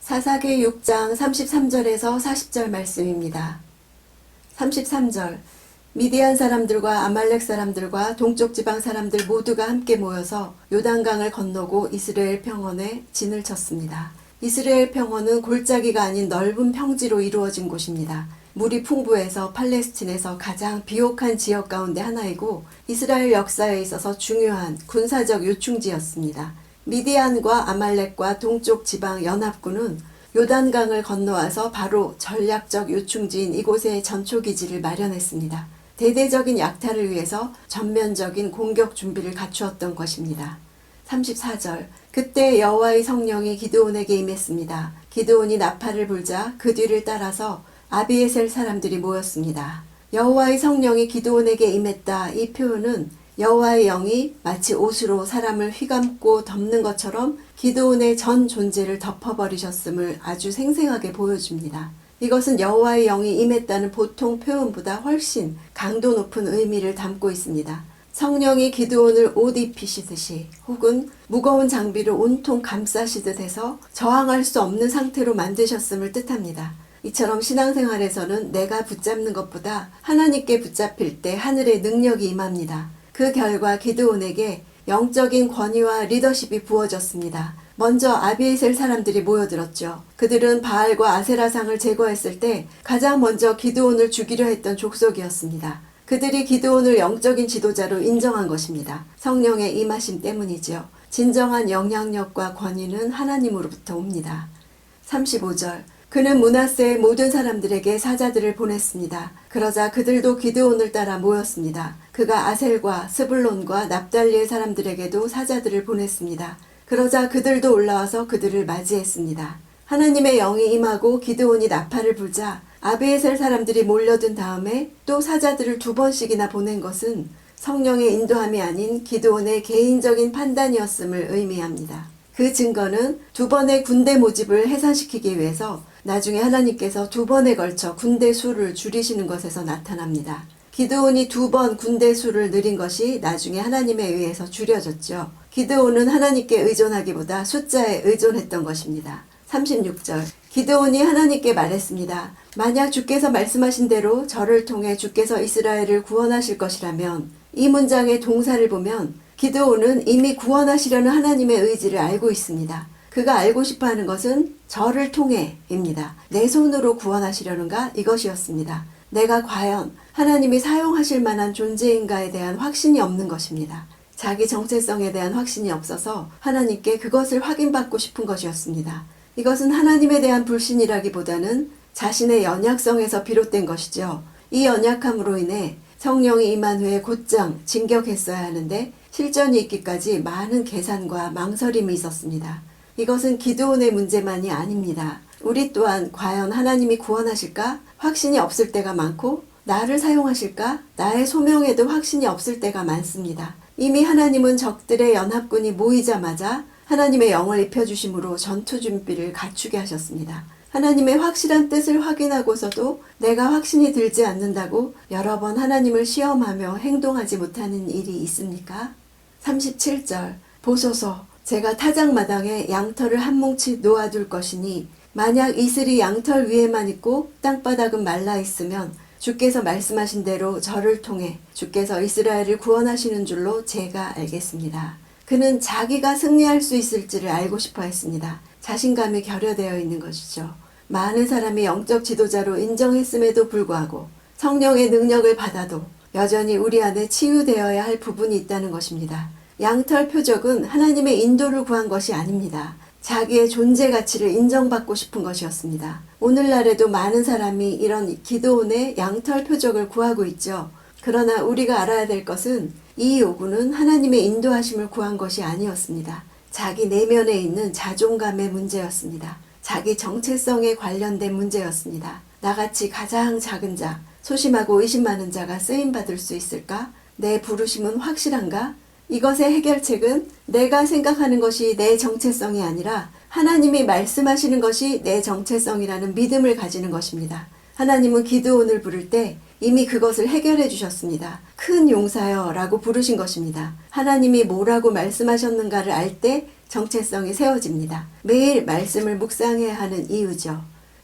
사사기 6장 33절에서 40절 말씀입니다. 33절 미디안 사람들과 아말렉 사람들과 동쪽 지방 사람들 모두가 함께 모여서 요단강을 건너고 이스라엘 평원에 진을 쳤습니다. 이스라엘 평원은 골짜기가 아닌 넓은 평지로 이루어진 곳입니다. 물이 풍부해서 팔레스틴에서 가장 비옥한 지역 가운데 하나이고 이스라엘 역사에 있어서 중요한 군사적 요충지였습니다. 미디안과 아말렉과 동쪽 지방 연합군은 요단강을 건너와서 바로 전략적 요충지인 이곳에 전초기지를 마련했습니다. 대대적인 약탈을 위해서 전면적인 공격 준비를 갖추었던 것입니다. 34절 그때 여호와의 성령이 기드온에게 임했습니다. 기드온이 나팔을 불자 그 뒤를 따라서 아비에셀 사람들이 모였습니다. 여호와의 성령이 기드온에게 임했다. 이 표현은 여호와의 영이 마치 옷으로 사람을 휘감고 덮는 것처럼 기드온의 전 존재를 덮어버리셨음을 아주 생생하게 보여줍니다. 이것은 여호와의 영이 임했다는 보통 표현보다 훨씬 강도 높은 의미를 담고 있습니다. 성령이 기드온을 옷 입히시듯이 혹은 무거운 장비를 온통 감싸시듯 해서 저항할 수 없는 상태로 만드셨음을 뜻합니다. 이처럼 신앙생활에서는 내가 붙잡는 것보다 하나님께 붙잡힐 때 하늘의 능력이 임합니다. 그 결과 기드온에게 영적인 권위와 리더십이 부어졌습니다. 먼저 아비에셀 사람들이 모여들었죠. 그들은 바알과 아세라상을 제거했을 때 가장 먼저 기드온을 죽이려 했던 족속이었습니다. 그들이 기드온을 영적인 지도자로 인정한 것입니다. 성령의 임하심 때문이죠. 진정한 영향력과 권위는 하나님으로부터 옵니다. 35절 그는 므낫세의 모든 사람들에게 사자들을 보냈습니다. 그러자 그들도 기드온을 따라 모였습니다. 그가 아셀과 스불론과 납달리의 사람들에게도 사자들을 보냈습니다. 그러자 그들도 올라와서 그들을 맞이했습니다. 하나님의 영이 임하고 기드온이 나팔을 불자 아비에셀 사람들이 몰려든 다음에 또 사자들을 2번씩이나 보낸 것은 성령의 인도함이 아닌 기드온의 개인적인 판단이었음을 의미합니다. 그 증거는 2번의 군대 모집을 해산시키기 위해서 나중에 하나님께서 2번에 걸쳐 군대 수를 줄이시는 것에서 나타납니다. 기드온이 2번 군대 수를 늘린 것이 나중에 하나님에 의해서 줄여졌죠. 기드온은 하나님께 의존하기보다 숫자에 의존했던 것입니다. 36절 기드온이 하나님께 말했습니다. 만약 주께서 말씀하신 대로 저를 통해 주께서 이스라엘을 구원하실 것이라면 이 문장의 동사를 보면 기드온은 이미 구원하시려는 하나님의 의지를 알고 있습니다. 그가 알고 싶어하는 것은 저를 통해입니다. 내 손으로 구원하시려는가 이것이었습니다. 내가 과연 하나님이 사용하실 만한 존재인가에 대한 확신이 없는 것입니다. 자기 정체성에 대한 확신이 없어서 하나님께 그것을 확인받고 싶은 것이었습니다. 이것은 하나님에 대한 불신이라기보다는 자신의 연약성에서 비롯된 것이죠. 이 연약함으로 인해 성령이 임한 후에 곧장 진격했어야 하는데 실전이 있기까지 많은 계산과 망설임이 있었습니다. 이것은 기드온의 문제만이 아닙니다. 우리 또한 과연 하나님이 구원하실까? 확신이 없을 때가 많고 나를 사용하실까? 나의 소명에도 확신이 없을 때가 많습니다. 이미 하나님은 적들의 연합군이 모이자마자 하나님의 영을 입혀주심으로 전투 준비를 갖추게 하셨습니다. 하나님의 확실한 뜻을 확인하고서도 내가 확신이 들지 않는다고 여러 번 하나님을 시험하며 행동하지 못하는 일이 있습니까? 37절 보소서 제가 타작마당에 양털을 한 뭉치 놓아둘 것이니 만약 이슬이 양털 위에만 있고 땅바닥은 말라 있으면 주께서 말씀하신 대로 저를 통해 주께서 이스라엘을 구원하시는 줄로 제가 알겠습니다. 그는 자기가 승리할 수 있을지를 알고 싶어 했습니다. 자신감이 결여되어 있는 것이죠. 많은 사람이 영적 지도자로 인정했음에도 불구하고 성령의 능력을 받아도 여전히 우리 안에 치유되어야 할 부분이 있다는 것입니다. 양털 표적은 하나님의 인도를 구한 것이 아닙니다. 자기의 존재 가치를 인정받고 싶은 것이었습니다. 오늘날에도 많은 사람이 이런 기드온의 양털 표적을 구하고 있죠. 그러나 우리가 알아야 될 것은 이 요구는 하나님의 인도하심을 구한 것이 아니었습니다. 자기 내면에 있는 자존감의 문제였습니다. 자기 정체성에 관련된 문제였습니다. 나같이 가장 작은 자, 소심하고 의심 많은 자가 쓰임받을 수 있을까? 내 부르심은 확실한가? 이것의 해결책은 내가 생각하는 것이 내 정체성이 아니라 하나님이 말씀하시는 것이 내 정체성이라는 믿음을 가지는 것입니다. 하나님은 기드온을 부를 때 이미 그것을 해결해 주셨습니다. 큰 용사여 라고 부르신 것입니다. 하나님이 뭐라고 말씀하셨는가를 알 때 정체성이 세워집니다. 매일 말씀을 묵상해야 하는 이유죠.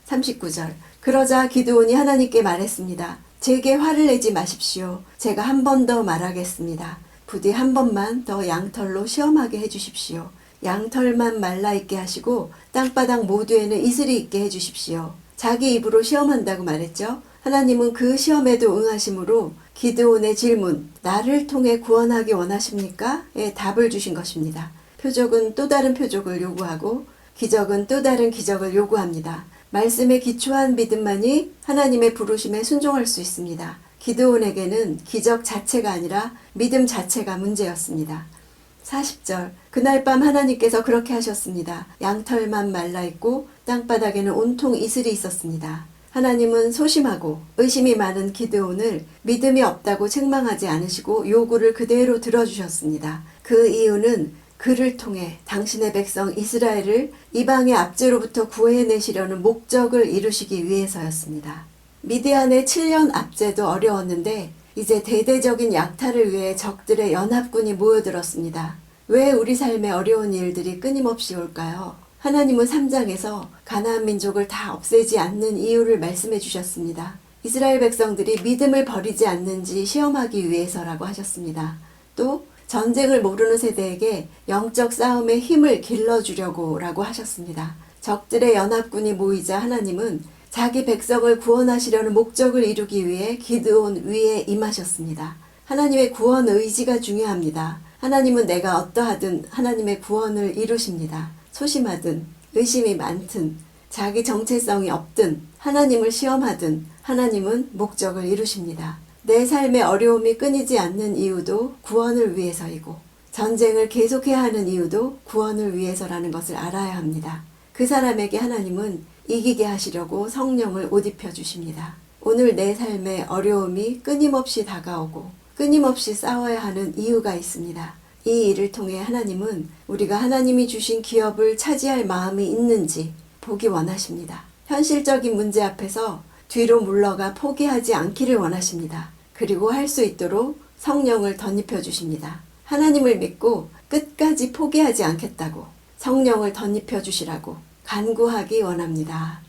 39절. 그러자 기드온이 하나님께 말했습니다. 제게 화를 내지 마십시오. 제가 한 번 더 말하겠습니다. 부디 한 번만 더 양털로 시험하게 해주십시오. 양털만 말라있게 하시고 땅바닥 모두에는 이슬이 있게 해주십시오. 자기 입으로 시험한다고 말했죠. 하나님은 그 시험에도 응하심으로 기드온의 질문, 나를 통해 구원하기 원하십니까? 에 답을 주신 것입니다. 표적은 또 다른 표적을 요구하고 기적은 또 다른 기적을 요구합니다. 말씀에 기초한 믿음만이 하나님의 부르심에 순종할 수 있습니다. 기드온에게는 기적 자체가 아니라 믿음 자체가 문제였습니다. 40절. 그날 밤 하나님께서 그렇게 하셨습니다. 양털만 말라있고 땅바닥에는 온통 이슬이 있었습니다. 하나님은 소심하고 의심이 많은 기드온을 믿음이 없다고 책망하지 않으시고 요구를 그대로 들어주셨습니다. 그 이유는 그를 통해 당신의 백성 이스라엘을 이방의 압제로부터 구해내시려는 목적을 이루시기 위해서였습니다. 미디안의 7년 압제도 어려웠는데 이제 대대적인 약탈을 위해 적들의 연합군이 모여들었습니다. 왜 우리 삶에 어려운 일들이 끊임없이 올까요? 하나님은 3장에서 가나안 민족을 다 없애지 않는 이유를 말씀해 주셨습니다. 이스라엘 백성들이 믿음을 버리지 않는지 시험하기 위해서라고 하셨습니다. 또 전쟁을 모르는 세대에게 영적 싸움의 힘을 길러주려고 라고 하셨습니다. 적들의 연합군이 모이자 하나님은 자기 백성을 구원하시려는 목적을 이루기 위해 기드온 위에 임하셨습니다. 하나님의 구원 의지가 중요합니다. 하나님은 내가 어떠하든 하나님의 구원을 이루십니다. 소심하든 의심이 많든 자기 정체성이 없든 하나님을 시험하든 하나님은 목적을 이루십니다. 내 삶의 어려움이 끊이지 않는 이유도 구원을 위해서이고 전쟁을 계속해야 하는 이유도 구원을 위해서라는 것을 알아야 합니다. 그 사람에게 하나님은 이기게 하시려고 성령을 옷 입혀 주십니다. 오늘 내 삶의 어려움이 끊임없이 다가오고 끊임없이 싸워야 하는 이유가 있습니다. 이 일을 통해 하나님은 우리가 하나님이 주신 기업을 차지할 마음이 있는지 보기 원하십니다. 현실적인 문제 앞에서 뒤로 물러가 포기하지 않기를 원하십니다. 그리고 할 수 있도록 성령을 덧입혀 주십니다. 하나님을 믿고 끝까지 포기하지 않겠다고 성령을 덧입혀 주시라고 간구하기 원합니다.